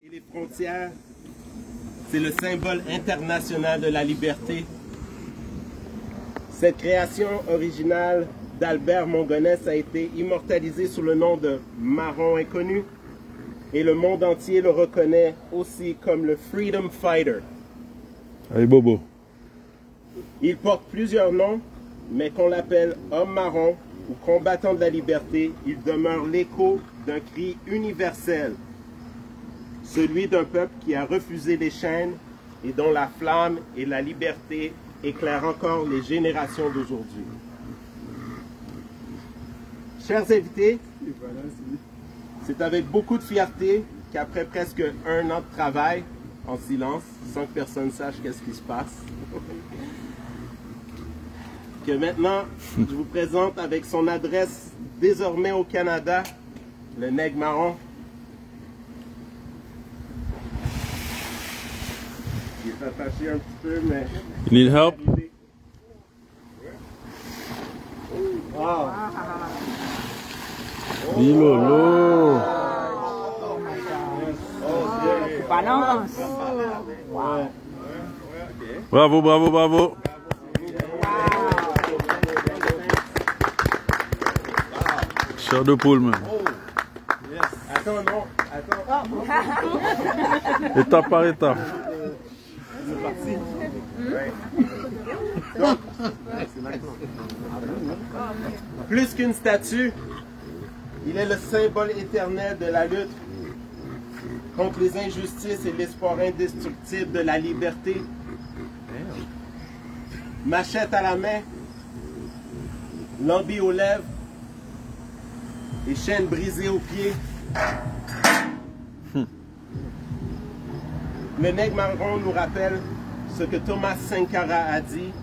Et les frontières, c'est le symbole international de la liberté. Cette création originale d'Albert Mongonès a été immortalisée sous le nom de Marron Inconnu et le monde entier le reconnaît aussi comme le Freedom Fighter. Allez Bobo. Il porte plusieurs noms, mais qu'on l'appelle homme marron ou combattant de la liberté, il demeure l'écho d'un cri universel, celui d'un peuple qui a refusé les chaînes et dont la flamme et la liberté éclairent encore les générations d'aujourd'hui. Chers invités, c'est avec beaucoup de fierté qu'après presque un an de travail en silence, sans que personne sache qu'est-ce qui se passe, que maintenant je vous présente avec son adresse désormais au Canada, le Nègre Marron. Il est attaché un petit peu, mais... You need help? Wow. Lolo. Balance. Wow. Bravo, bravo, bravo. Chair de poule, man. Attends, non. Attends. Étape par étape. C'est parti. Donc, plus qu'une statue, il est le symbole éternel de la lutte contre les injustices et l'espoir indestructible de la liberté. Machette à la main, lambi aux lèvres et chaînes brisées aux pieds. Le Nègre Marron nous rappelle ce que Thomas Sankara a dit: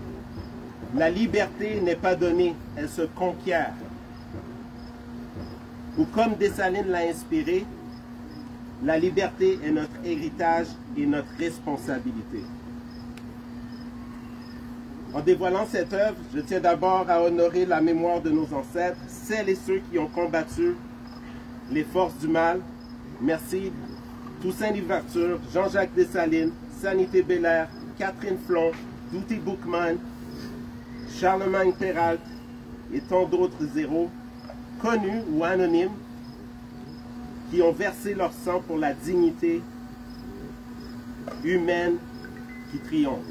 la liberté n'est pas donnée, elle se conquiert. Ou comme Dessalines l'a inspiré, la liberté est notre héritage et notre responsabilité. En dévoilant cette œuvre, je tiens d'abord à honorer la mémoire de nos ancêtres, celles et ceux qui ont combattu les forces du mal. Merci Toussaint Louverture, Jean-Jacques Dessalines, Sanité Belair, Catherine Flon, Douty Boukman, Charlemagne Perrault et tant d'autres héros, connus ou anonymes, qui ont versé leur sang pour la dignité humaine qui triomphe.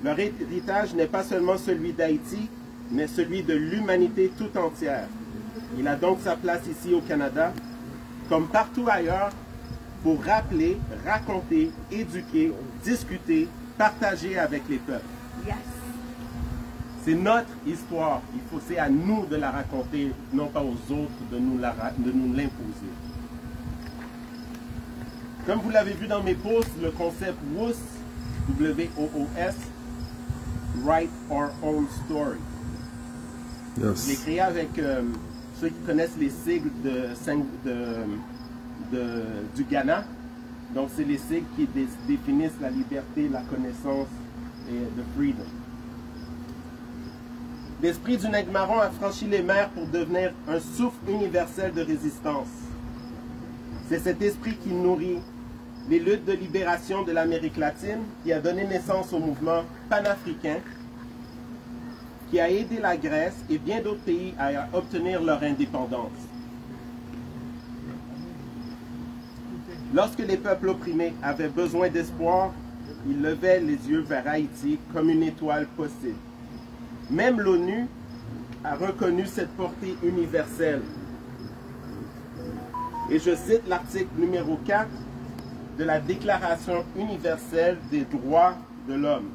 Leur héritage n'est pas seulement celui d'Haïti, mais celui de l'humanité tout entière. Il a donc sa place ici au Canada, comme partout ailleurs, pour rappeler, raconter, éduquer, discuter, partager avec les peuples. Yes. C'est notre histoire. C'est à nous de la raconter, non pas aux autres de nous l'imposer. Comme vous l'avez vu dans mes posts, le concept WOOS, W-O-O-S, Write Our Own Story. Yes. Je l'ai créé avec ceux qui connaissent les sigles du Ghana. Donc, c'est les sigles qui définissent la liberté, la connaissance et le freedom. L'esprit du Nègre Marron a franchi les mers pour devenir un souffle universel de résistance. C'est cet esprit qui nourrit les luttes de libération de l'Amérique latine, qui a donné naissance au mouvement panafricain, qui a aidé la Grèce et bien d'autres pays à obtenir leur indépendance. Lorsque les peuples opprimés avaient besoin d'espoir, ils levaient les yeux vers Haïti comme une étoile possible. Même l'ONU a reconnu cette portée universelle. Et je cite l'article numéro 4 de la Déclaration universelle des droits de l'homme.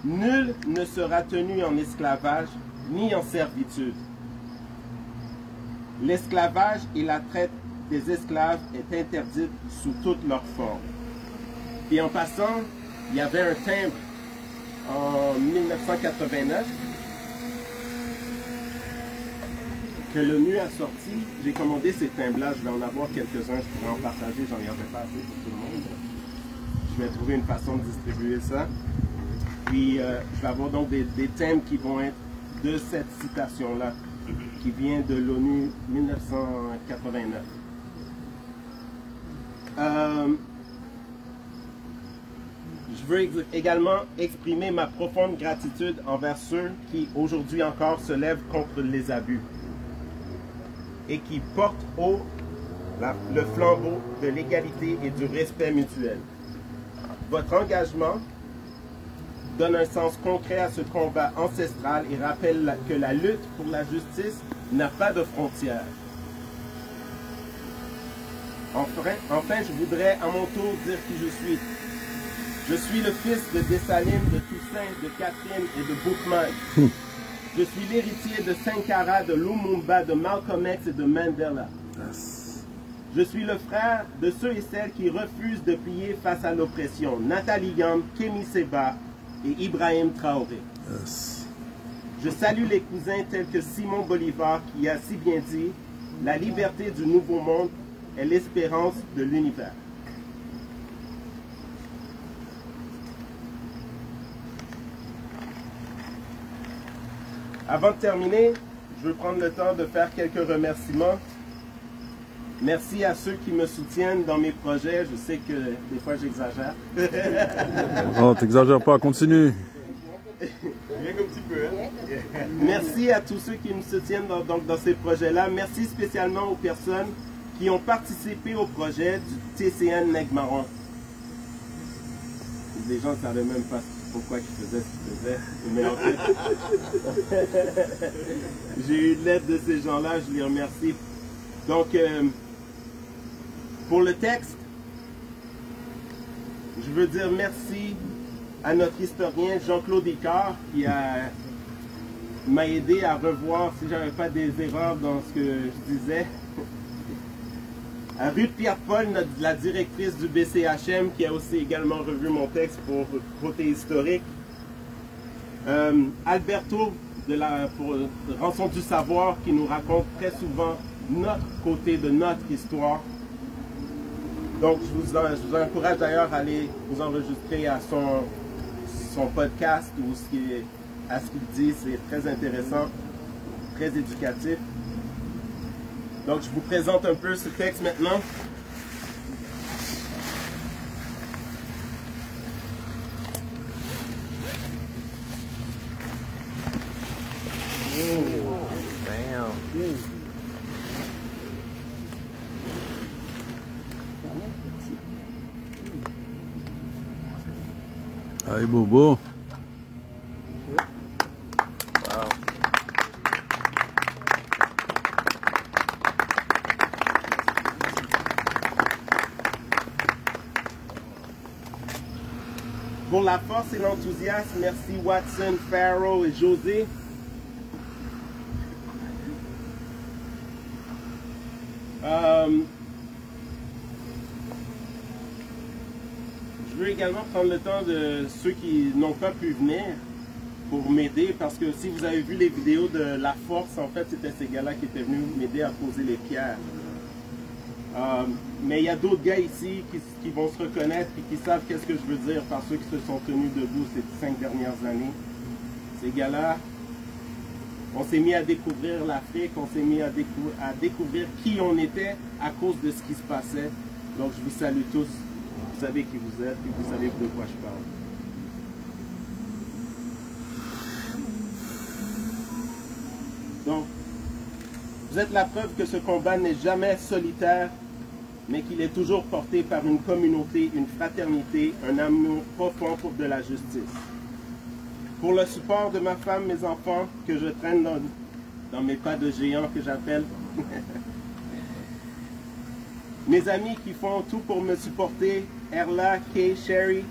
Nul ne sera tenu en esclavage ni en servitude. L'esclavage et la traite des esclaves est interdite sous toutes leurs formes. Et en passant, il y avait un timbre en 1989 que l'ONU a sorti. J'ai commandé ces timbres-là, je vais en avoir quelques-uns, je pourrais en partager, j'en ai pas assez pour tout le monde. Je vais trouver une façon de distribuer ça. Puis je vais avoir donc des thèmes qui vont être de cette citation-là, qui vient de l'ONU 1989. Je veux également exprimer ma profonde gratitude envers ceux qui aujourd'hui encore se lèvent contre les abus et qui portent haut le flambeau de l'égalité et du respect mutuel. Votre engagement donne un sens concret à ce combat ancestral et rappelle que la lutte pour la justice n'a pas de frontières. Enfin, je voudrais à mon tour dire qui je suis. Je suis le fils de Dessalines, de Toussaint, de Catherine et de Boukman. Je suis l'héritier de Sankara, de Lumumba, de Malcolm X et de Mandela. Je suis le frère de ceux et celles qui refusent de plier face à l'oppression. Nathalie Yam, Kémy Séba et Ibrahim Traoré. Je salue les cousins tels que Simon Bolivar qui a si bien dit « La liberté du nouveau monde est l'espérance de l'univers ». Avant de terminer, je veux prendre le temps de faire quelques remerciements. Merci à ceux qui me soutiennent dans mes projets. Je sais que des fois j'exagère. Non, t'exagères pas, continue. Merci à tous ceux qui me soutiennent dans ces projets-là. Merci spécialement aux personnes qui ont participé au projet du TCN Nègre-Marron. Les gens ne savaient même pas pourquoi ils faisaient ce qu'ils faisaient. Mais en fait, j'ai eu l'aide de ces gens-là, je les remercie. Donc, pour le texte, je veux dire merci à notre historien Jean-Claude Icard qui m'a aidé à revoir si j'avais pas des erreurs dans ce que je disais. À Ruth Pierre-Paul, la directrice du BCHM, qui a aussi également revu mon texte pour côté historique. Alberto pour Rançon du Savoir, qui nous raconte très souvent notre côté de notre histoire. Donc, je vous encourage d'ailleurs à aller vous enregistrer à son podcast ou à ce qu'il dit. C'est très intéressant, très éducatif. Donc, je vous présente un peu ce texte maintenant. Aïe, Bobo. Pour la force et l'enthousiasme, merci Watson, Farrow et José. Je veux également prendre le temps de ceux qui n'ont pas pu venir pour m'aider, parce que si vous avez vu les vidéos de La Force, en fait, c'était ces gars-là qui étaient venus m'aider à poser les pierres. Mais il y a d'autres gars ici qui vont se reconnaître et qui savent qu'est-ce que je veux dire par ceux qui se sont tenus debout ces 5 dernières années. Ces gars-là, on s'est mis à découvrir l'Afrique, on s'est mis à découvrir qui on était à cause de ce qui se passait. Donc je vous salue tous, vous savez qui vous êtes et vous savez de quoi je parle. Donc, vous êtes la preuve que ce combat n'est jamais solitaire, mais qu'il est toujours porté par une communauté, une fraternité, un amour profond pour de la justice. Pour le support de ma femme, mes enfants, que je traîne dans mes pas de géant que j'appelle. Mes amis qui font tout pour me supporter, Erla, Kay, Sherry,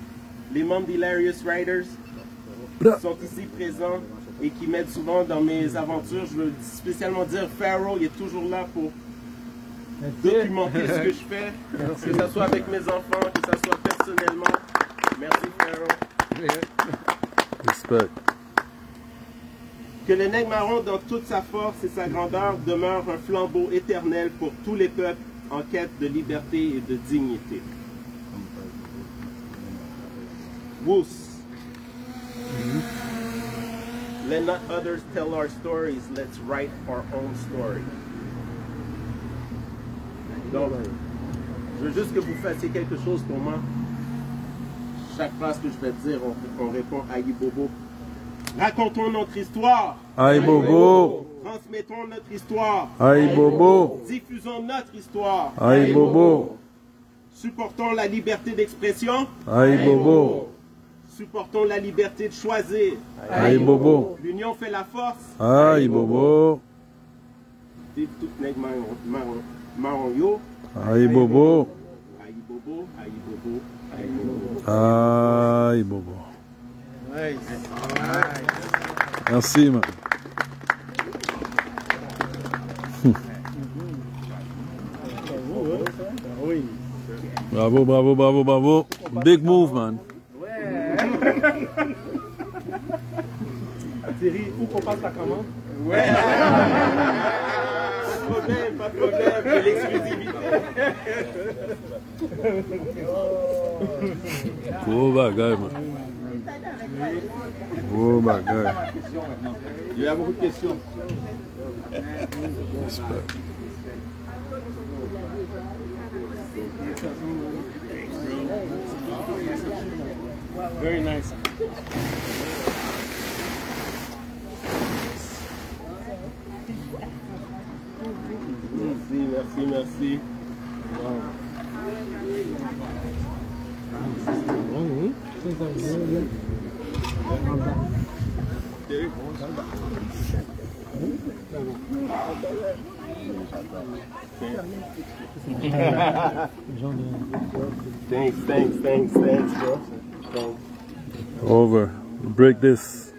les membres d'Hilarious Riders, sont ici présents et qui m'aident souvent dans mes aventures. Je veux spécialement dire, Farrow, il est toujours là pour documenter ce que je fais, que ce soit avec mes enfants, que ce soit personnellement. Merci Farrow. Respect. Que le Nègre-Marron, dans toute sa force et sa grandeur, demeure un flambeau éternel pour tous les peuples en quête de liberté et de dignité. Woos. Let not others tell our stories, let's write our own story. Donc, Je veux juste que vous fassiez quelque chose pour moi. Chaque phrase que je vais te dire, on répond Aïe Bobo. Racontons notre histoire. Aïe Bobo. Transmettons notre histoire. Aïe Bobo. Diffusons notre histoire. Aïe Bobo. Supportons la liberté d'expression. Aïe Bobo. Supportons la liberté de choisir. Aïe Bobo. L'union fait la force. Aïe Bobo. Vive tout nèg marron yo. Aïe Bobo. Aïe Bobo, Aïe Bobo, Aïe Bobo. Aïe Bobo. Merci, man. Bravo, bravo, bravo, bravo. Big move, man. Thierry, où qu'on passe la commande? Ouais. Pas de problème, de l'exclusivité. Gros bagay, man. Gros bagay. Il y a beaucoup de questions. Very nice. Merci, merci. Thanks, bro. Thanks. Over. Break this.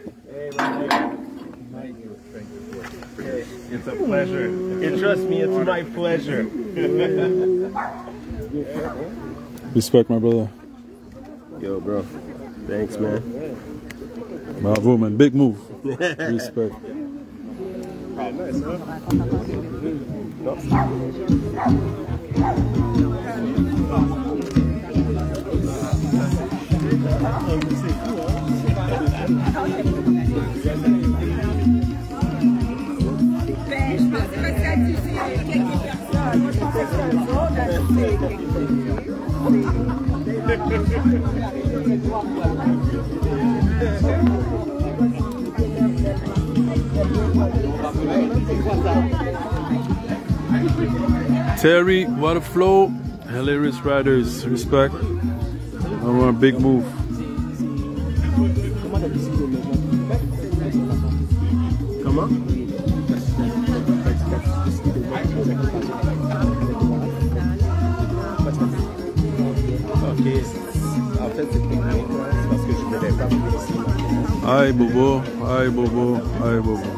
It's a pleasure. And trust me, it's my pleasure. Respect, my brother. Yo, bro. Thanks, man. Bravo, man. Big move. Respect. Terry, what a flow. Hilarious riders. Respect. I want a big move. Comment? Ok. En fait, c'est parce que je voulais pas vous laisser. Aïe Bobo, aïe Bobo, aïe Bobo.